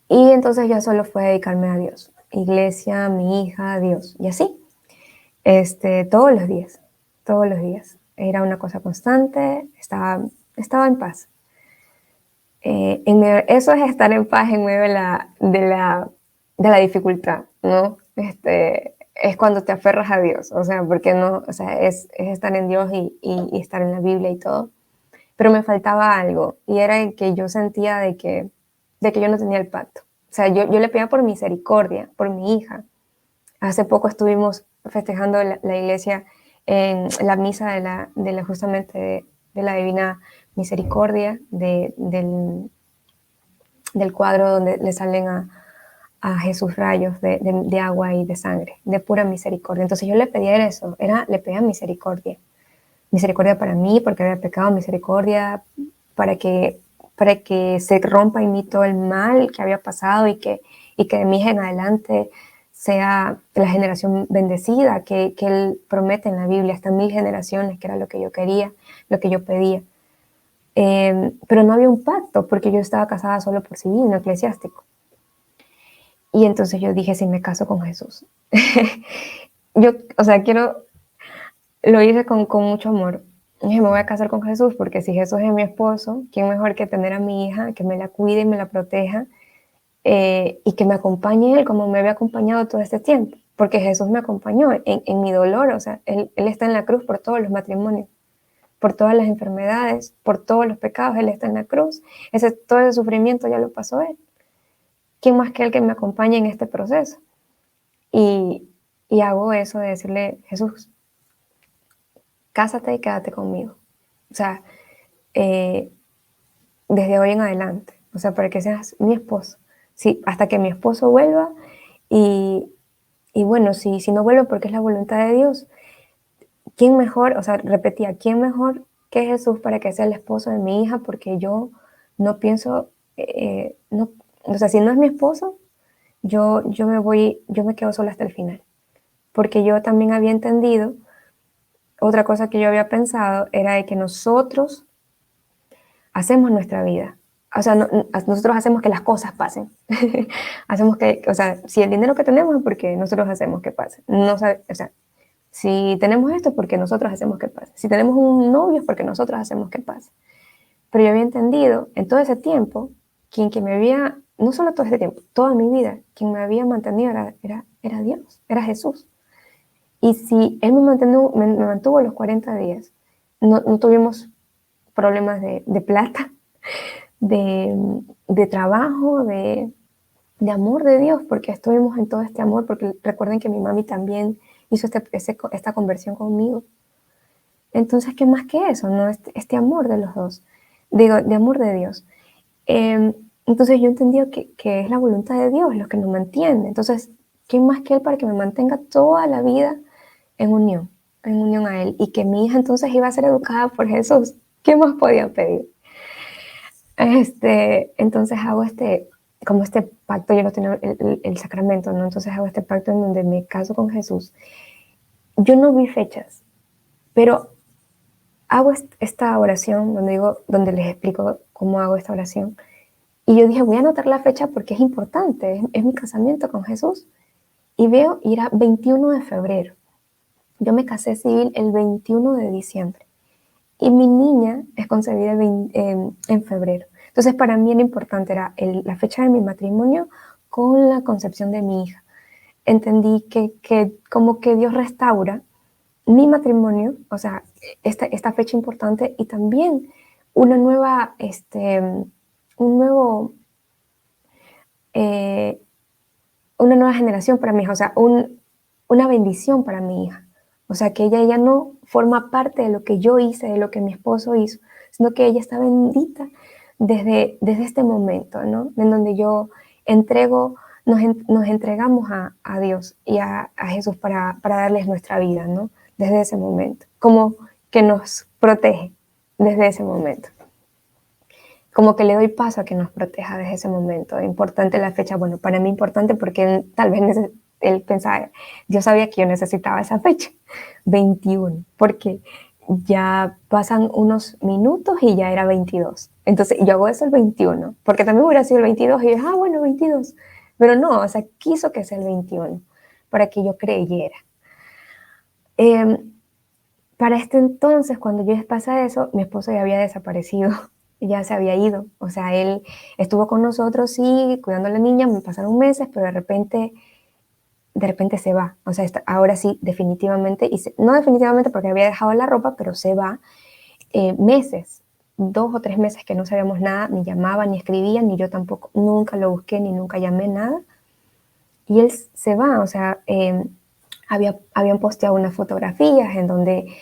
Y entonces ya solo fue dedicarme a Dios, iglesia, mi hija, Dios, y así, todos los días. Era una cosa constante, estaba en paz. Eso es estar en paz en medio de la dificultad. ¿no? Es cuando te aferras a Dios, o sea, porque no, o sea, es estar en Dios y estar en la Biblia y todo. Pero me faltaba algo, y era que yo sentía de que yo no tenía el pacto. O sea, yo le pedía por misericordia, por mi hija. Hace poco estuvimos festejando la iglesia en la misa justamente de la Divina Misericordia, del cuadro donde le salen a Jesús rayos de agua y de sangre, de pura misericordia. Entonces yo le pedía eso, le pedía misericordia. Misericordia para mí, porque había pecado, misericordia para que, para que se rompa en mí todo el mal que había pasado y que de mí en adelante sea la generación bendecida que Él promete en la Biblia, hasta 1000 generaciones, que era lo que yo quería, lo que yo pedía. Pero no había un pacto, porque yo estaba casada solo por civil, no eclesiástico. Y entonces yo dije, si me caso con Jesús. Yo, o sea, lo hice con mucho amor. Dije, me voy a casar con Jesús, porque si Jesús es mi esposo, ¿quién mejor que tener a mi hija, que me la cuide y me la proteja, y que me acompañe Él como me había acompañado todo este tiempo? Porque Jesús me acompañó en mi dolor, o sea, él está en la cruz por todos los matrimonios, por todas las enfermedades, por todos los pecados, Él está en la cruz. Todo ese sufrimiento ya lo pasó Él. ¿Quién más que Él que me acompañe en este proceso? Y, y hago eso de decirle, Jesús, cásate y quédate conmigo. O sea, desde hoy en adelante, o sea, para que seas mi esposo. Sí, hasta que mi esposo vuelva y, y bueno, si no vuelve porque es la voluntad de Dios, ¿quién mejor? O sea, repetía, ¿quién mejor que Jesús para que sea el esposo de mi hija? Porque yo no pienso, no, o sea, si no es mi esposo, yo me quedo sola hasta el final. Porque yo también había entendido, otra cosa que yo había pensado era de que nosotros hacemos nuestra vida. O sea, nosotros hacemos que las cosas pasen. Hacemos que, o sea, si el dinero que tenemos es porque nosotros hacemos que pase. No, o sea, si tenemos esto es porque nosotros hacemos que pase. Si tenemos un novio es porque nosotros hacemos que pase. Pero yo había entendido en todo ese tiempo, quien me había, no solo todo ese tiempo, toda mi vida, quien me había mantenido era Dios, era Jesús. Y si Él me mantuvo los 40 días, no tuvimos problemas de plata, de trabajo, de amor de Dios, porque estuvimos en todo este amor, porque recuerden que mi mami también hizo esta conversión conmigo. Entonces, ¿qué más que eso? ¿No? Este amor de los dos, digo, de amor de Dios. Entonces yo entendí que es la voluntad de Dios lo que nos mantiene. Entonces, ¿quién más que Él para que me mantenga toda la vida en unión a Él? Y que mi hija entonces iba a ser educada por Jesús. ¿Qué más podía pedir? Entonces hago como este pacto, yo no tenía el sacramento, ¿no? Entonces hago este pacto en donde me caso con Jesús. Yo no vi fechas, pero hago esta oración donde les explico cómo hago esta oración. Y yo dije, voy a anotar la fecha porque es importante, es mi casamiento con Jesús. Y veo, y era 21 de febrero. Yo me casé civil el 21 de diciembre. Y mi niña es concebida en febrero. Entonces, para mí era importante, era la fecha de mi matrimonio con la concepción de mi hija. Entendí que como que Dios restaura mi matrimonio, o sea, esta fecha importante y también una nueva, un nuevo, eh, una nueva generación para mi hija, o sea, una bendición para mi hija. O sea, que ella ya no forma parte de lo que yo hice, de lo que mi esposo hizo, sino que ella está bendita desde este momento, ¿no? En donde yo nos entregamos a Dios y a Jesús para darles nuestra vida, ¿no? Desde ese momento, como que nos protege desde ese momento. Como que le doy paso a que nos proteja desde ese momento. Importante la fecha, bueno, para mí importante porque tal vez él pensaba, yo sabía que yo necesitaba esa fecha, 21, porque ya pasan unos minutos y ya era 22. Entonces yo hago eso el 21, porque también hubiera sido el 22 y yo, bueno, 22. Pero no, o sea, quiso que sea el 21 para que yo creyera. Para este entonces, cuando yo pasa eso, mi esposo ya había desaparecido, ya se había ido. O sea, él estuvo con nosotros, sí, cuidando a la niña, me pasaron meses, pero de repente de repente se va. O sea, ahora sí, definitivamente, no definitivamente porque había dejado la ropa, pero se va meses, 2 o 3 meses que no sabíamos nada, ni llamaba, ni escribía, ni yo tampoco, nunca lo busqué, ni nunca llamé nada. Y él se va, o sea, habían posteado unas fotografías en donde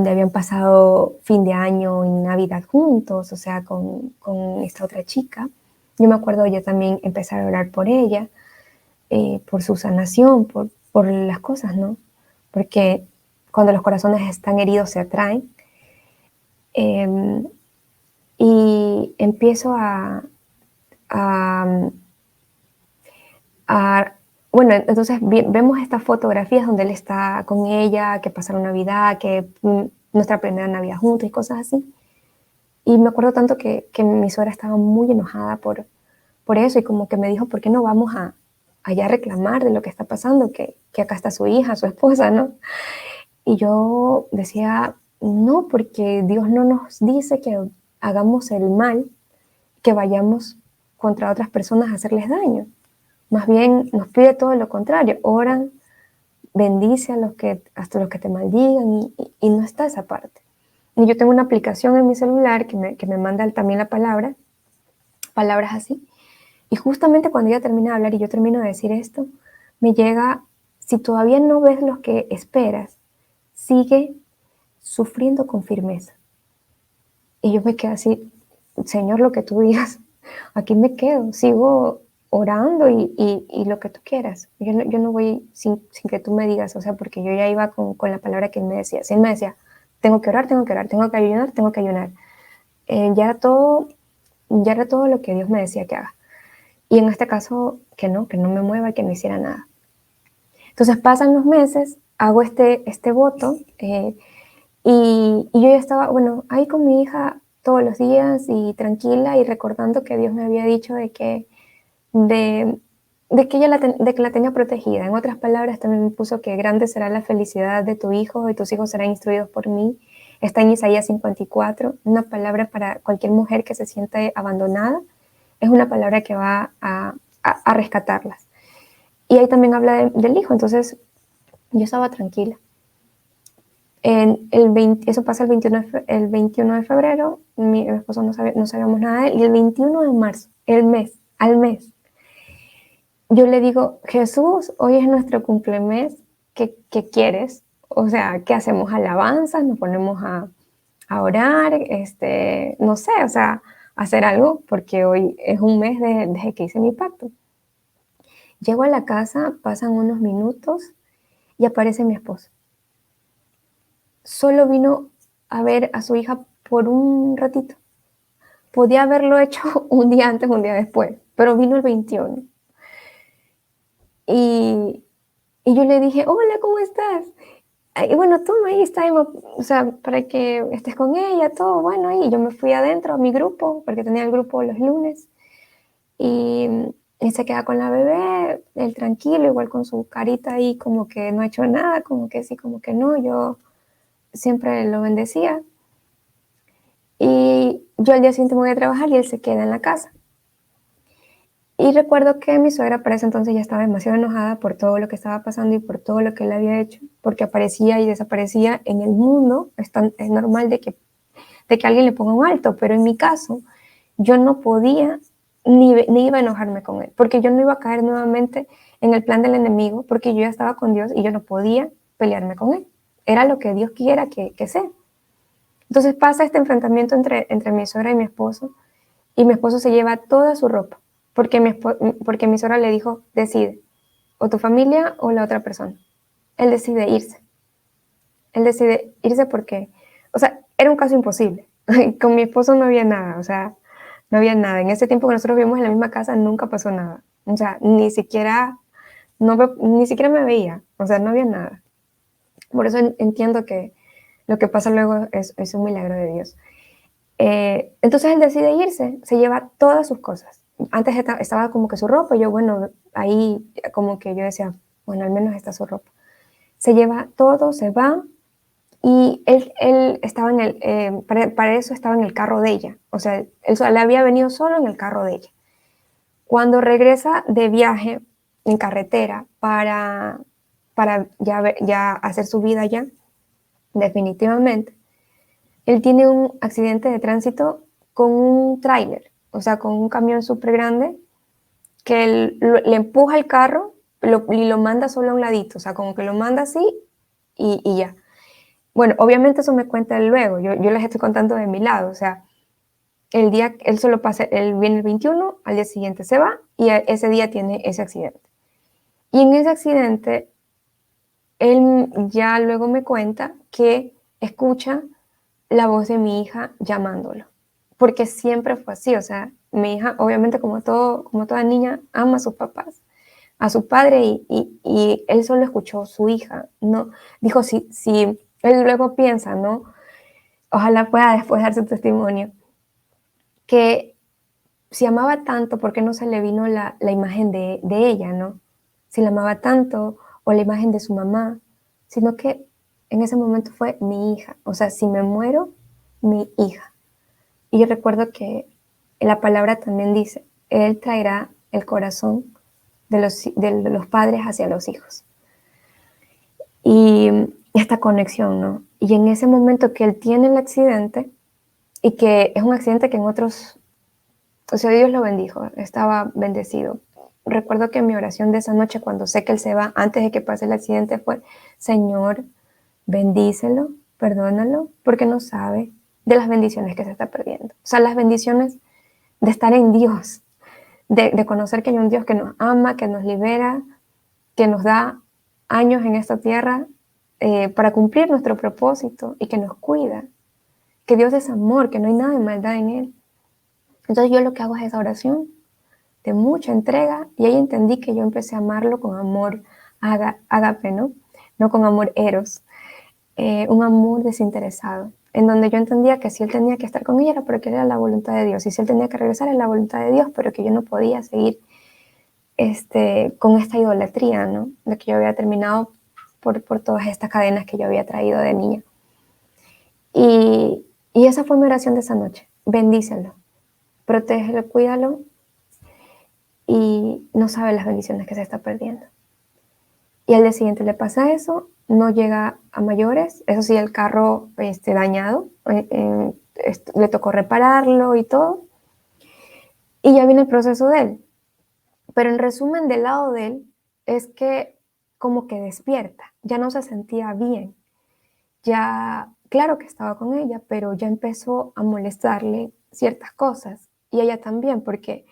habían pasado fin de año y Navidad juntos, o sea, con esta otra chica. Yo me acuerdo yo también empezar a orar por ella, por su sanación, por las cosas, ¿no? Porque cuando los corazones están heridos se atraen. Y empiezo a, a bueno, entonces vemos estas fotografías donde él está con ella, que pasaron Navidad, que nuestra primera Navidad juntos y cosas así. Y me acuerdo tanto que mi suegra estaba muy enojada por eso y como que me dijo, ¿por qué no vamos allá a reclamar de lo que está pasando? Que acá está su hija, su esposa, ¿no? Y yo decía, no, porque Dios no nos dice que hagamos el mal, que vayamos contra otras personas a hacerles daño. Más bien nos pide todo lo contrario, oran, bendice hasta los que te maldigan y no está esa parte. Y yo tengo una aplicación en mi celular que me manda también palabras así. Y justamente cuando ella termina de hablar y yo termino de decir esto, me llega, si todavía no ves lo que esperas, sigue sufriendo con firmeza. Y yo me quedo así, Señor, lo que tú digas, aquí me quedo, sigo orando y lo que tú quieras. Yo no voy sin que tú me digas, o sea, porque yo ya iba con la palabra que él me decía. Si él me decía, tengo que orar, tengo que orar, tengo que ayunar, tengo que ayunar. Ya era todo lo que Dios me decía que haga. Y en este caso, que no me mueva, que no hiciera nada. Entonces pasan los meses, hago este voto, y yo ya estaba, bueno, ahí con mi hija todos los días y tranquila y recordando que Dios me había dicho de que de que la tenía protegida. En otras palabras, también me puso que grande será la felicidad de tu hijo y tus hijos serán instruidos por mí. Está en Isaías 54, una palabra para cualquier mujer que se siente abandonada. Es una palabra que va a rescatarlas. Y ahí también habla del hijo, entonces yo estaba tranquila. Eso pasa el 21 de febrero, mi esposo no sabíamos nada de él, y el 21 de marzo, al mes, yo le digo, Jesús, hoy es nuestro cumplemes, ¿qué quieres? O sea, ¿qué hacemos? Alabanzas, nos ponemos a orar, no sé, o sea, hacer algo, porque hoy es un mes desde que hice mi pacto. Llego a la casa, pasan unos minutos y aparece mi esposo. Solo vino a ver a su hija por un ratito. Podía haberlo hecho un día antes, un día después, pero vino el 21. Y yo le dije, hola, ¿cómo estás? Y bueno, toma ahí está, o sea, para que estés con ella, todo bueno. Y yo me fui adentro a mi grupo, porque tenía el grupo los lunes. Y se queda con la bebé, él tranquilo, igual con su carita ahí, como que no ha hecho nada, como que sí, como que no. Yo siempre lo bendecía. Y yo al día siguiente me voy a trabajar y él se queda en la casa. Y recuerdo que mi suegra para ese entonces ya estaba demasiado enojada por todo lo que estaba pasando y por todo lo que él había hecho, porque aparecía y desaparecía en el mundo. Es normal de que alguien le ponga un alto, pero en mi caso yo no podía ni iba a enojarme con él, porque yo no iba a caer nuevamente en el plan del enemigo, porque yo ya estaba con Dios y yo no podía pelearme con él. Era lo que Dios quiera que sea. Entonces pasa este enfrentamiento entre mi suegra y mi esposo se lleva toda su ropa, porque mi suegra le dijo, decide, o tu familia o la otra persona. Él decide irse. Él decide irse porque, o sea, era un caso imposible. Con mi esposo no había nada, o sea, no había nada. En ese tiempo que nosotros vivimos en la misma casa nunca pasó nada. O sea, ni siquiera me veía, o sea, no había nada. Por eso entiendo que lo que pasa luego es un milagro de Dios. Entonces él decide irse, se lleva todas sus cosas. Antes estaba como que su ropa, y yo, bueno, ahí como que yo decía, bueno, al menos está su ropa. Se lleva todo, se va, y él estaba para eso estaba en el carro de ella. O sea, él había venido solo en el carro de ella. Cuando regresa de viaje, en carretera para ya hacer su vida allá, definitivamente, él tiene un accidente de tránsito con un tráiler, o sea, con un camión súper grande que le empuja el carro y lo manda solo a un ladito, o sea, como que lo manda así y ya. Bueno, obviamente eso me cuenta él luego, yo les estoy contando de mi lado, o sea, el día, él solo pasa, él viene el 21, al día siguiente se va y ese día tiene ese accidente. Y en ese accidente, él ya luego me cuenta que escucha la voz de mi hija llamándolo, porque siempre fue así, o sea, mi hija, obviamente como toda niña, ama a sus papás, a su padre y él solo escuchó a su hija, no, dijo, si él luego piensa, ¿no? Ojalá pueda después dar su testimonio, que si amaba tanto, ¿por qué no se le vino la imagen de ella, no? Si la amaba tanto, o la imagen de su mamá, sino que en ese momento fue mi hija. O sea, si me muero, mi hija. Y yo recuerdo que la palabra también dice, Él traerá el corazón de los padres hacia los hijos. Y esta conexión, ¿no? Y en ese momento que él tiene el accidente, y que es un accidente que en otros, o sea, Dios lo bendijo, estaba bendecido. Recuerdo que mi oración de esa noche, cuando sé que él se va, antes de que pase el accidente, fue, Señor, bendícelo, perdónalo, porque no sabe de las bendiciones que se está perdiendo. O sea, las bendiciones de estar en Dios, de conocer que hay un Dios que nos ama, que nos libera, que nos da años en esta tierra para cumplir nuestro propósito y que nos cuida, que Dios es amor, que no hay nada de maldad en Él. Entonces yo lo que hago es esa oración de mucha entrega y ahí entendí que yo empecé a amarlo con amor ágape, ¿no? No con amor eros, un amor desinteresado, en donde yo entendía que si él tenía que estar con ella era porque era la voluntad de Dios, y si él tenía que regresar era la voluntad de Dios, pero que yo no podía seguir con esta idolatría, ¿no? De que yo había terminado por todas estas cadenas que yo había traído de niña. Y esa fue mi oración de esa noche. Bendícelo, protégelo, cuídalo y no sabe las bendiciones que se está perdiendo. Y al día siguiente le pasa eso, no llega a mayores, eso sí, el carro dañado, le tocó repararlo y todo, y ya viene el proceso de él. Pero en resumen, del lado de él, es que como que despierta, ya no se sentía bien, ya, claro que estaba con ella, pero ya empezó a molestarle ciertas cosas, y ella también, porque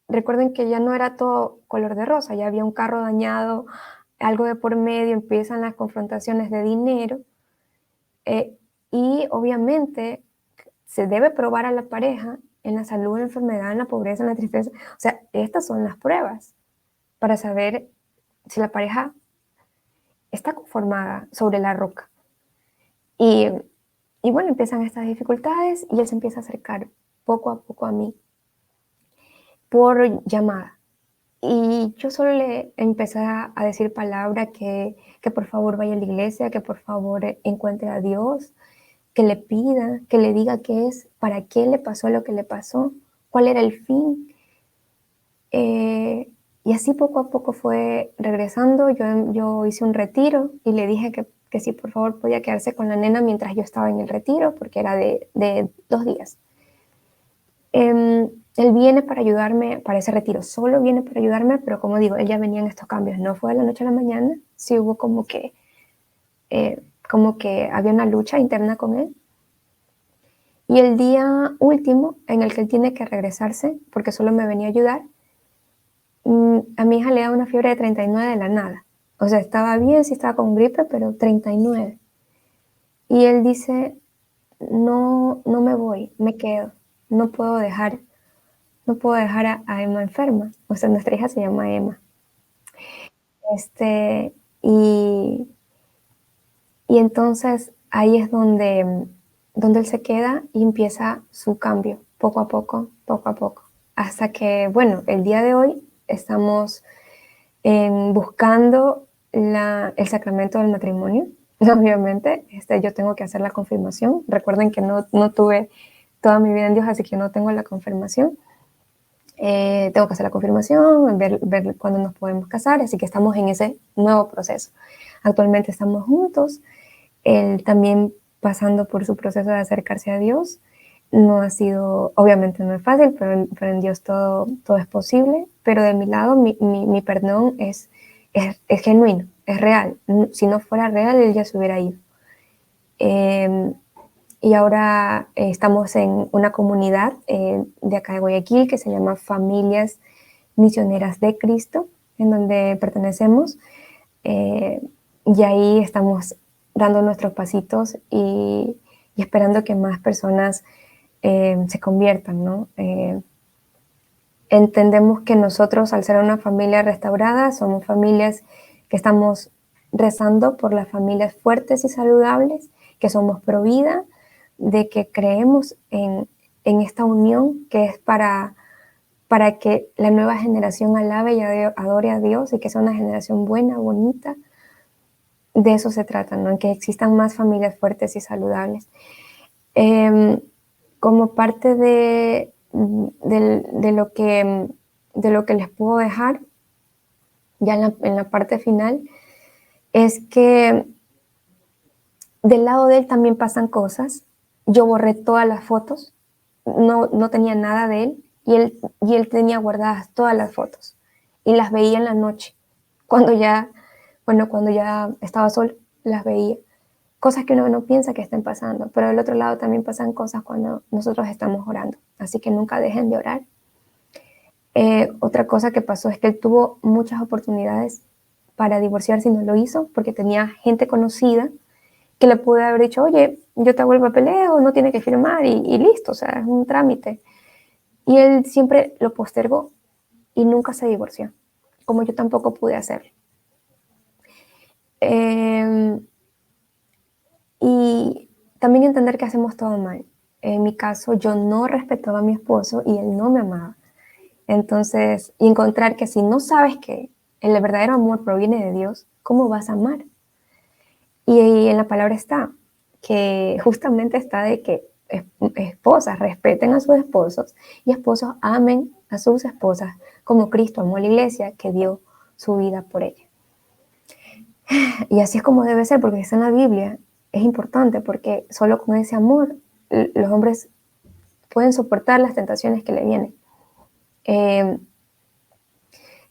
recuerden que ya no era todo color de rosa, ya había un carro dañado, algo de por medio, empiezan las confrontaciones de dinero, eh, y obviamente se debe probar a la pareja en la salud, en la enfermedad, en la pobreza, en la tristeza. O sea, estas son las pruebas para saber si la pareja está conformada sobre la roca. Y, y bueno, empiezan estas dificultades y él se empieza a acercar poco a poco a mí por llamada. Y yo solo le empecé a decir palabra que por favor vaya a la iglesia, que por favor encuentre a Dios, que le pida, que le diga qué es, para qué le pasó lo que le pasó, cuál era el fin. Y así poco a poco fue regresando. Yo hice un retiro y le dije que si por favor podía quedarse con la nena mientras yo estaba en el retiro, porque era de 2 días. Él viene para ayudarme, para ese retiro, solo viene para ayudarme, pero como digo, él ya venía en estos cambios, no fue de la noche a la mañana, sí hubo como que había una lucha interna con él. Y el día último en el que él tiene que regresarse, porque solo me venía a ayudar, a mi hija le da una fiebre de 39 de la nada. O sea, estaba bien, sí estaba con gripe, pero 39. Y él dice, no, no me voy, me quedo, no puedo dejar a Emma enferma. O sea, nuestra hija se llama Emma. Este, y, y entonces ahí es donde él se queda y empieza su cambio, poco a poco. Hasta que, bueno, el día de hoy estamos buscando el sacramento del matrimonio. Obviamente, yo tengo que hacer la confirmación. Recuerden que no tuve toda mi vida en Dios, así que no tengo la confirmación. Tengo que hacer la confirmación, ver cuándo nos podemos casar, así que estamos en ese nuevo proceso. Actualmente estamos juntos, él también pasando por su proceso de acercarse a Dios. No ha sido, obviamente no es fácil, pero en Dios todo es posible. Pero de mi lado, mi perdón es genuino, es real. Si no fuera real, él ya se hubiera ido. Y ahora estamos en una comunidad de acá de Guayaquil que se llama Familias Misioneras de Cristo, en donde pertenecemos. Y ahí estamos dando nuestros pasitos y esperando que más personas se conviertan, ¿no? Entendemos que nosotros, al ser una familia restaurada, somos familias que estamos rezando por las familias fuertes y saludables, que somos pro vida, de que creemos en esta unión que es para que la nueva generación alabe y adore a Dios y que sea una generación buena, bonita. De eso se trata, ¿no? En que existan más familias fuertes y saludables. Como parte de lo que les puedo dejar, ya en la parte final, es que del lado de él también pasan cosas. Yo borré todas las fotos, no tenía nada de él, y él tenía guardadas todas las fotos, y las veía en la noche, cuando ya estaba solo, las veía. Cosas que uno no piensa que estén pasando, pero del otro lado también pasan cosas cuando nosotros estamos orando, así que nunca dejen de orar. Otra cosa que pasó es que él tuvo muchas oportunidades para divorciarse y no lo hizo porque tenía gente conocida que le pude haber dicho, oye, yo te hago el papeleo, no tiene que firmar y listo, o sea, es un trámite. Y él siempre lo postergó y nunca se divorció, como yo tampoco pude hacerlo. Y también entender que hacemos todo mal. En mi caso, yo no respetaba a mi esposo y él no me amaba. Entonces, y encontrar que si no sabes que el verdadero amor proviene de Dios, ¿cómo vas a amar? Y en la palabra está, que justamente está de que esposas respeten a sus esposos y esposos amen a sus esposas como Cristo amó a la iglesia, que dio su vida por ella. Y así es como debe ser, porque está en la Biblia. Es importante porque solo con ese amor los hombres pueden soportar las tentaciones que le vienen. Esa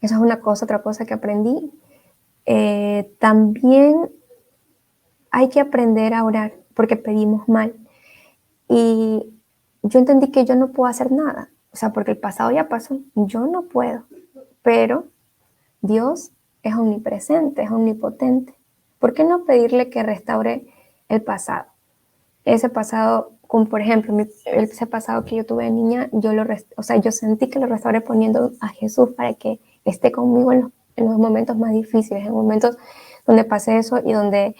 es una cosa. Otra cosa que aprendí. También hay que aprender a orar porque pedimos mal. Y yo entendí que yo no puedo hacer nada. O sea, porque el pasado ya pasó. Yo no puedo. Pero Dios es omnipresente, es omnipotente. ¿Por qué no pedirle que restaure el pasado? Ese pasado, como por ejemplo, ese pasado que yo tuve de niña, yo sentí que lo restauré poniendo a Jesús para que esté conmigo en los momentos más difíciles, en momentos donde pasé eso y donde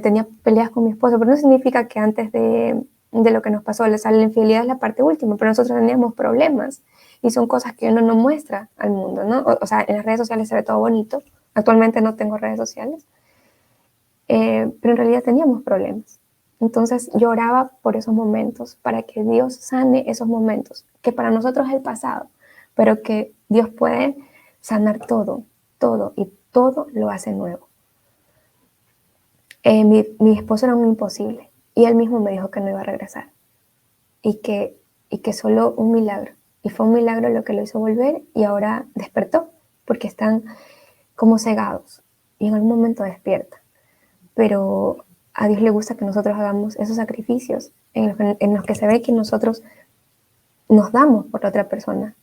tenía peleas con mi esposo. Pero no significa que antes de lo que nos pasó, la infidelidad es la parte última, pero nosotros teníamos problemas y son cosas que uno no muestra al mundo, ¿no? O sea, en las redes sociales se ve todo bonito. Actualmente no tengo redes sociales, pero en realidad teníamos problemas. Entonces yo oraba por esos momentos, para que Dios sane esos momentos, que para nosotros es el pasado, pero que Dios puede sanar todo, y todo lo hace nuevo. Mi esposo era un imposible, y él mismo me dijo que no iba a regresar, y que solo un milagro, y fue un milagro lo que lo hizo volver, y ahora despertó, porque están como cegados, y en algún momento despierta. Pero a Dios le gusta que nosotros hagamos esos sacrificios en los que se ve que nosotros nos damos por la otra persona,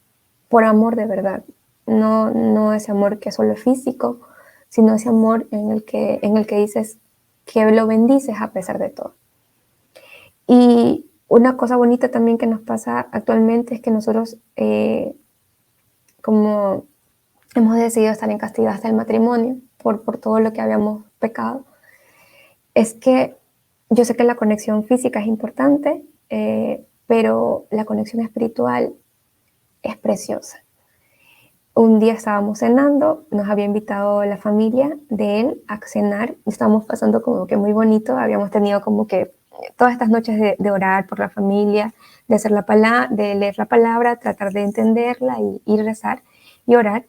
por amor de verdad. No ese amor que solo es físico, sino ese amor en el que dices que lo bendices a pesar de todo. Y una cosa bonita también que nos pasa actualmente es que nosotros, como hemos decidido estar en castidad hasta el matrimonio, por todo lo que habíamos pecado, es que yo sé que la conexión física es importante, pero la conexión espiritual es preciosa. Un día estábamos cenando, nos había invitado la familia de él a cenar, y estábamos pasando como que muy bonito, habíamos tenido como que todas estas noches de orar por la familia, de, de leer la palabra, tratar de entenderla y rezar y orar.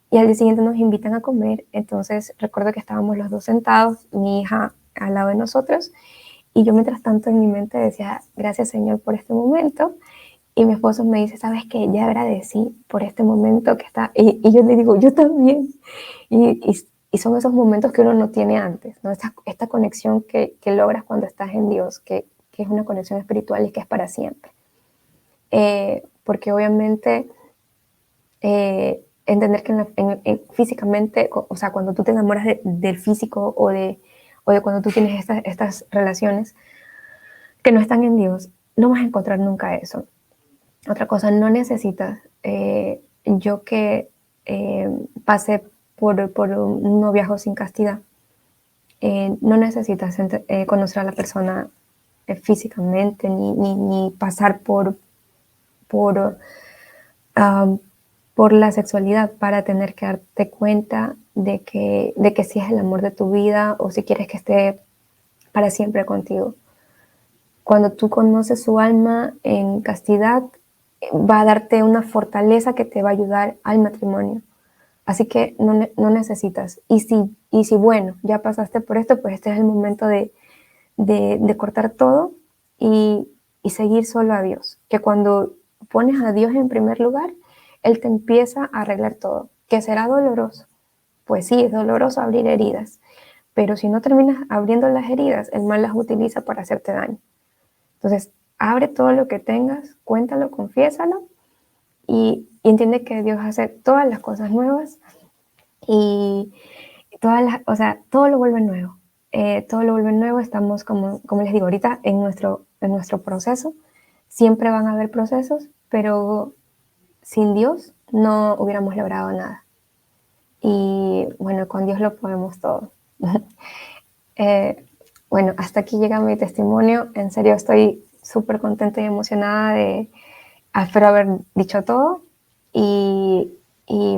Y al día siguiente nos invitan a comer. Entonces recuerdo que estábamos los dos sentados, mi hija al lado de nosotros, y yo mientras tanto en mi mente decía, gracias Señor por este momento. Y mi esposo me dice, ¿sabes qué? Ya agradecí por este momento que está. Y yo le digo, yo también. Y son esos momentos que uno no tiene antes, ¿no? Esta conexión que logras cuando estás en Dios, que es una conexión espiritual y que es para siempre. Porque obviamente entender que físicamente, o sea, cuando tú te enamoras del físico o de cuando tú tienes estas relaciones que no están en Dios, no vas a encontrar nunca eso. Otra cosa, no necesitas, yo que pasé por un noviazgo sin castidad, no necesitas conocer a la persona físicamente ni pasar por, um, por la sexualidad para tener que darte cuenta de que si es el amor de tu vida o si quieres que esté para siempre contigo. Cuando tú conoces su alma en castidad, va a darte una fortaleza que te va a ayudar al matrimonio. Así que no necesitas. Y si, bueno, ya pasaste por esto, pues este es el momento de cortar todo y seguir solo a Dios. Que cuando pones a Dios en primer lugar, Él te empieza a arreglar todo. Que será doloroso. Pues sí, es doloroso abrir heridas. Pero si no terminas abriendo las heridas, el mal las utiliza para hacerte daño. Entonces, abre todo lo que tengas, cuéntalo, confiésalo y entiende que Dios hace todas las cosas nuevas y o sea, todo lo vuelve nuevo. Todo lo vuelve nuevo. Estamos, como les digo, ahorita en nuestro proceso. Siempre van a haber procesos, pero sin Dios no hubiéramos logrado nada. Y bueno, con Dios lo podemos todo. Bueno, hasta aquí llega mi testimonio. En serio, estoy súper contenta y emocionada espero haber dicho todo. Y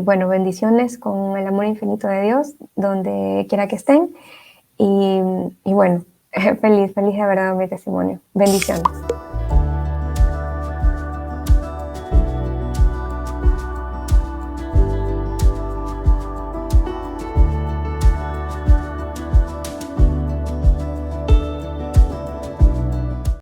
bueno, bendiciones con el amor infinito de Dios, donde quiera que estén. Y bueno, feliz de haber dado mi testimonio. Bendiciones.